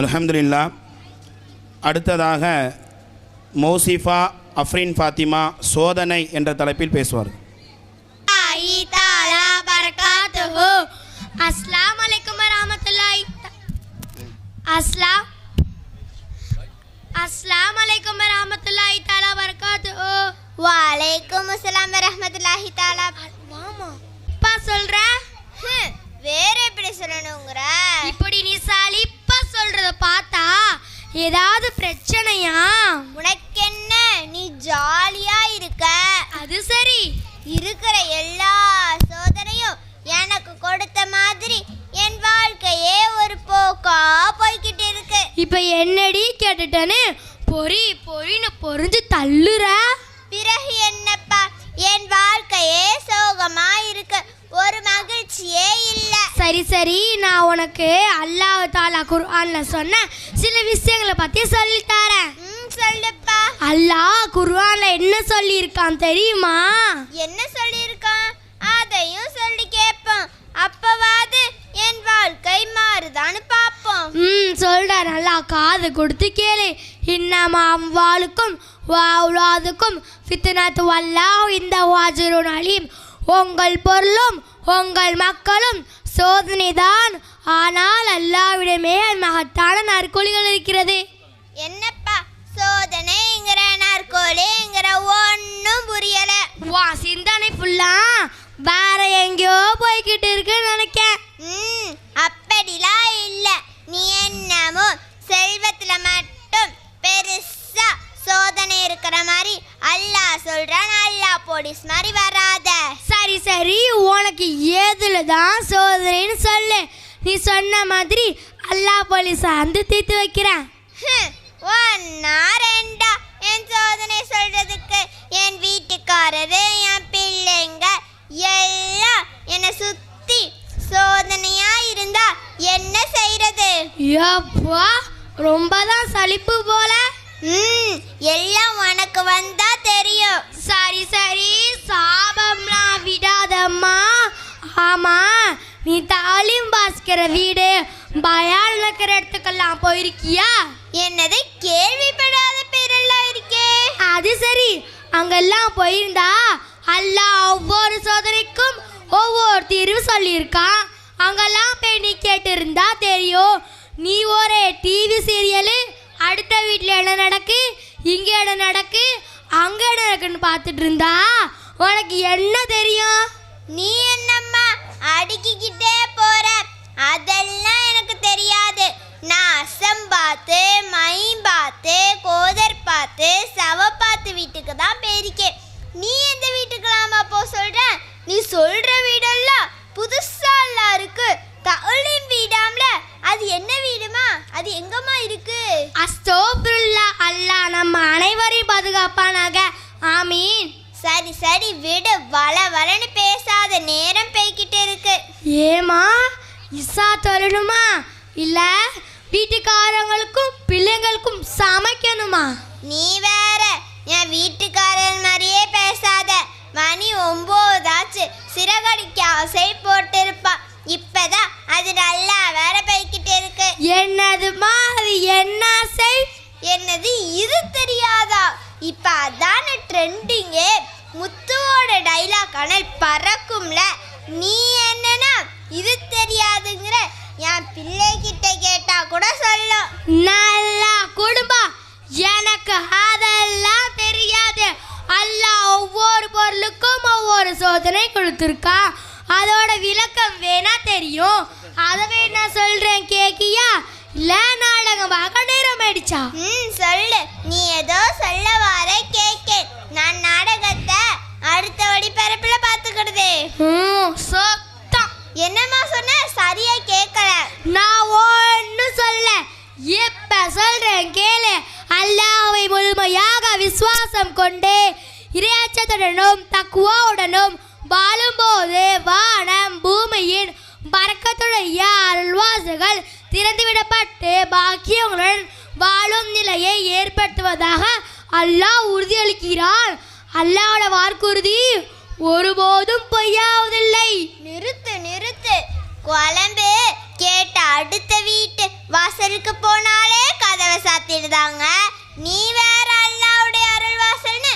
அல்ஹம்துலில்லாஹ். அடுத்ததாக மௌசிஃபா அஃப்ரின் ஃபாத்திமா சோதனை என்ற தலைப்பில் பேசுவார்கள். அஸ்ஸலாமு அலைக்கும் வரஹ்மத்துல்லாஹி தஆலா பரகாத்துஹு. வலைக்கும் அஸ்ஸலாம் வரஹ்மத்துல்லாஹி தஆலா. பா சொல்ற வேற எப்படி சொல்லணுங்கற? இப்படி நீ சலிப்பா சொல்றத பார்த்தா ஏதாவது பிரச்சனையா? உனக்கென்ன, நீ ஜாலியா இருக்க. அது சரி, இருக்கிற எல்லா சோதனையும் எனக்கு கொடுத்த மாதிரி என் வாழ்க்கையே ஒரு போக்கா போய்கிட்டு இருக்கு. இப்ப என்னடி கேட்டுட்டேன்னு பொறின்னு பொறிஞ்சு தள்ளுற. பிறகு என்னப்பா, என் வாழ்க்கையே சோகமா இருக்கு, ஒரு மகிழ்ச்சியே இல்ல. சரி, நான் உனக்கு அல்லாஹ் தஆலா குர்ஆன்ல சொன்ன சில விஷயங்களை பத்தி சொல்லி தரேன். சொல்லுப்பா. அல்லாஹ் குர்ஆன்ல என்ன சொல்லி இருக்கான் தெரியுமா? என்ன சொல்லி இருக்கான்? அதையும் சொல்லி கேட்போம், அப்பவாது என் வாழ்க்கை மாறுதான்னு பாப்போம். சொல்ற, நல்லா காது கொடுத்து கேளு. இன்னமா அம்வாலுக்கும் வஅவுலாதுக்கும் ஃபித்னத்து வல்லாஹு இன்தஹு அஜ்ருன் அலீம். உங்கள் பொருளும் உங்கள் மக்களும் சோதனைதான், ஆனால் அல்லாஹ்விடமே மகத்தான நற்கூலிகள் இருக்கிறது. என்னப்பா சோதனைங்கிற நற்கூலிங்கிற ஒன்றும் புரியல. வா, சிந்தனை ஃபுல்லா வேற எங்கேயோ போய்கிட்டு இருக்குன்னு நினைக்கேன். அப்படிலாம் இல்ல. நீ என்னமோ செல்வத்துல மட்டும் பெருசா சோதனை இருக்கிற மாதிரி அல்லாஹ் சொல்றான், அல்லாஹ் போலீஸ் மாதிரி வராத. சரி, உனக்கு ஏதுல தான் சோதனைன்னு சொல்லு. நீ சொன்ன மாதிரி அல்லாஹ் போலீஸ் வந்து தீர்த்து வைக்கிறேன். ஒன்னா ரெண்டா என் சோதனை சொல்றதுக்கு? என் வீட்டுக்காரரு, என் பிள்ளைங்க எல்லாம் என்னை சுத்தி சோதனையா இருந்தா என்ன செய்யறது? யப்பா, ரொம்ப தான் சலிப்பு போல. எல்லாம் உனக்கு வந்தா தெரியும். சரி, சாபம்லாம் விடாதம்மா. ஆமா, நீ தாலிம் பாஸ்கர வீடு பயான் நடக்கிற இடத்துக்கெல்லாம் போயிருக்கியா? என்னது, கேள்விப்படாத பேரெல்லாம் இருக்கே. அது சரி, அங்கெல்லாம் போயிருந்தா அல்லாஹ் ஒவ்வொரு சோதனைக்கும் ஒவ்வொரு தீர்வு சொல்லியிருக்கான். அங்கெல்லாம் போய் நீ கேட்டு இருந்தா தெரியும். நீ ஒரு டிவி சீரியலு அடுத்த வீட்டில் என்ன நடக்கு, இங்கே என்ன நடக்கு, அங்கே என்ன நடக்குன்னு பார்த்துட்டு இருந்தா உனக்கு என்ன தெரியும்? நீ என்னம்மா அடுக்கிக்கிட்டே போற? அதெல்லாம் எனக்கு தெரியாது. நான் அசம்பாத்து, மைம்பாத்து, கோதர்பாத்து, சவப்பாத்து வீட்டுக்கு தான் போயிருக்கேன். நீ எந்த வீட்டுக்கெல்லாமா போ சொல்ற? நீ சொல்ற வீடெல்லாம் புதுசா எல்லாம் இருக்கு. தௌலீம் வீடாம்ல, அது என்ன வீடுமா? அது எங்கம்மா இருக்கு? அஸ்தோபிருல்லாஹ், அல்லாஹ் நம்ம அனைவரையும் பாதுகாப்பானாக. ஆமீன். சரி விடு, வளன்னு பேசாத, நேரம் போய்கிட்டு இருக்கு. ஏமா, இசா சொல்லணுமா இல்ல வீட்டுக்காரங்களுக்கும் பிள்ளைங்களுக்கும் சமைக்கணுமா? நீ வேற என் வீட்டுக்காரன் மாதிரியே பேசாத. மணி 9 ஆச்சு, சிறகடிக்க ஆசை போட்டிருப்பா. இப்பதான் அது நல்லா வேற போய்கிட்டு இருக்கு. என்னதுமா அது? என்ன ஆசை? என்னது, இது தெரியாதா? இப்ப அதான ட்ரெண்டிங்கே. முத்துவோட டைலாக் அனல் பறக்கும்ல. நீ என்னன்னா இது தெரியாதுங்கிற? என் பிள்ளைகிட்ட கேட்டா கூட சொல்லும். நல்லா குடும்பம், எனக்கு அதெல்லாம் தெரியாது. அல்லாஹ் ஒவ்வொரு பொருளுக்கும் ஒவ்வொரு சோதனை கொடுத்துருக்கா. அதோட விளக்கம் வேணா தெரியும், அதை வேணா சொல்றேன், கேக்கியா? இல்ல நாடகம் பார்க்க நேரம் ஆயிடுச்சா? சொல்லு, நீ ஏதோ சொல்ல வார கேட்க. நான் நாடகத்தை அடுத்த வடிப்பரப்புல பாத்துக்கிடுதே. என்னம்மா சொன்ன? சரியா கேட்கல. நான் ஒன்னு சொல்ல, இப்ப சொல்றேன் கேளு. அல்லாஹ்வை முழுமையாக விசுவாசம் கொண்டு இறையச்சத்துடனும் தக்வாவுடனும் வாழும்போது வானம் பூமியின் பரக்கத்துடைய அருள்வாசல்கள் திறந்துவிடப்பட்டு பாக்கியங்களுடன் வாழும் நிலையை ஏற்படுத்துவதாக அல்லாஹ் உறுதியளிக்கிறான். அல்லாஹ்வோட வாக்குறுதி ஒருபோதும் பொய்யாவதில்லை. நிறுத்து குழம்பு கேட்ட அடுத்த வீட்டு வாசலுக்கு போனாலே கதவை சாத்திடுதாங்க. நீ வேற அல்லாவுடைய அருள் வாசல்னு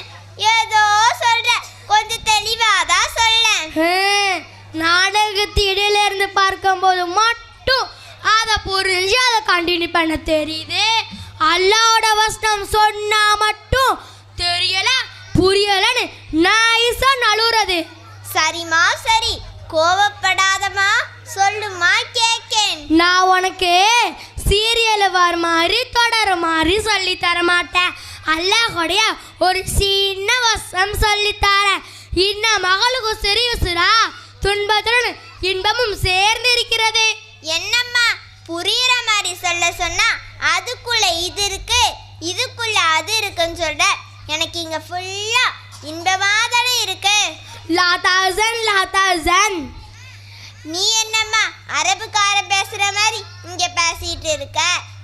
ஏதோ சொல்ற, கொஞ்சம் தெளிவாதான் சொல்ல. நாடகத்து இடையில இருந்து பார்க்கும்போது மட்டும் அதை புரிஞ்சு அதை கண்டினியூ பண்ண தெரியுது. அல்லாவோட வசனம் சொன்னா மட்டும் தெரியல புரியலன்னு நைஸா நழுவுறது. சரிம்மா சரி, கோவப்படாதம்மா, சொல்லுமா கேக்கேன். நான் உனக்கு சீரியல் வர மாதிரி தொடர மாதிரி சொல்லி தர மாட்டேன். அல்லாஹ்வுடைய ஒரு சின்ன வசனம் சொல்லித்தரேன். இன்ன மகளுக்கு சிறியுசுரா துன்பத்துடன் இன்பமும் சேர்ந்து இருக்கிறது. என்னம்மா புரியுற மாதிரி சொல்ல சொன்னா அதுக்குள்ள இது இருக்கு இதுக்குள்ள அது இருக்குன்னு சொல்ற. எனக்கு இங்க ஃபுல்லா இன்பமா தானே இருக்கு. லா தஹசன். நீ என்னம்மா அரபுக்கார பேசுற மாதிரி இங்க பேசிட்டு இருக்க?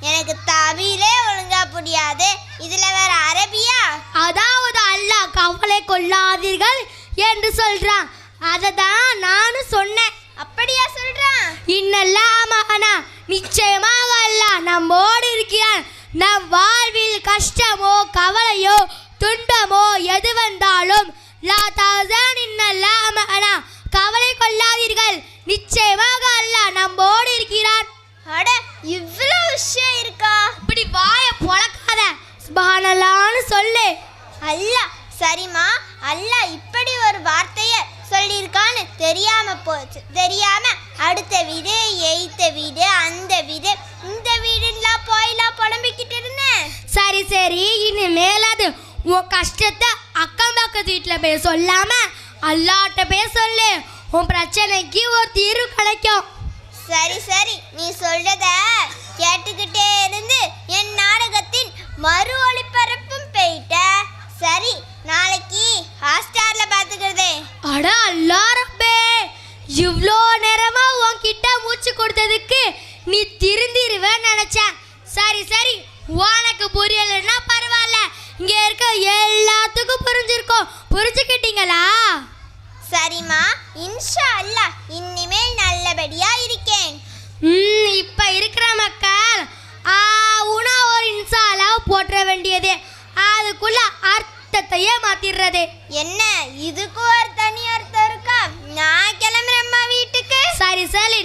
எனக்கு தமிழே ஒழுங்கா புரியாது, இதுல வேற அரபியா? அதாவது அல்லாஹ் கவலை கொள்ளாதீர்கள் என்று சொல்றான். அததான் நானும் சொன்னேன். அப்படியா சொல்றான்? இன்னல்லாமனா நிச்சயமாக அல்லாஹ் நம்மோடு இருக்கிறான். நம் வாழ்வில் கஷ்டமோ கவலையோ துன்பமோ எது வந்தாலும் லா தஹசன் இன்னல்லாமனா கவலை கொள்ளாதீர்கள், நிச்சயமாக அல்லாஹ் நம்மோடு இருக்கிறான். அட இவ்வளவு விஷயம் இருக்கா? இப்படி வாய பொளக்காத, சுப்ஹானல்லாஹ்னு சொல்லு. அல்லாஹ் சரிம்மா, அல்லாஹ் இப்படி ஒரு வார்த்தைய சொல்லியிருக்கான்னு தெரியாம அடுத்த வீடு எய்த்த வீடு அந்த வீடு இந்த வீடுலாம் போயெல்லாம் புலம்பிக்கிட்டு இருந்தேன். சரி இனிமேலாது உன் கஷ்டத்தை அக்கம் பக்கத்து வீட்டில் போய் சொல்லாம அல்லாட்ட போய் சொல்லு. உன் பிரச்சனைக்கு ஒரு தீர்வு கிடைக்கும். சரி நீ சொல்றத கேட்டுக்கிட்டே இருந்து என் நாடகத்தின் மறு ஒளிபரப்பும் போயிட்ட. சரி, நாளைக்கு ஹாட்ஸ்டார்ல பாத்துக்கிறதே. அட அல்லாஹ் ரப்பே, இவ்வளோ நேரமா உன்கிட்ட மூச்சு கொடுத்ததுக்கு நீ திருந்திருவேன்னு நினைச்சேன். சரி உனக்கு புரியலைன்னா பரவாயில்ல, இங்க இருக்க எல்லாத்துக்கும் புரிஞ்சிருக்கோம். புரிஞ்சுக்கிட்டீங்களா? சரிம்மா, இன்ஷா அல்லாஹ் இனிமேல் நல்லபடியா இருக்கேன். இப்ப இருக்கிற மக்கள் உனா ஒரு இன்சாலாவ் போற்ற வேண்டியது, அதுக்குள்ள அர்த்தத்தையே மாத்திடுறது. என்ன இதுக்கு ஒரு தனி அர்த்தம் இருக்கா? நான் கிளம்புறேம்மா வீட்டுக்கு. சரி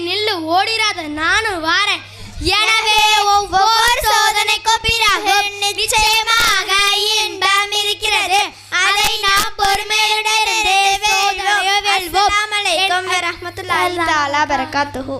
நில்லு, ஓடிராத, நானும் வாரேன். எனவே ஒவ்வொரு சோதனைக்கும் பிறகு நிச்சயமாக இன்பம் இருக்கிறது. அதை நாம் பொறுமையுடன் வெல்வோம். அஸ்ஸலாமு அலைக்கும் வரஹ்மத்துல்லாஹி தஆலா பரகாத்துஹு.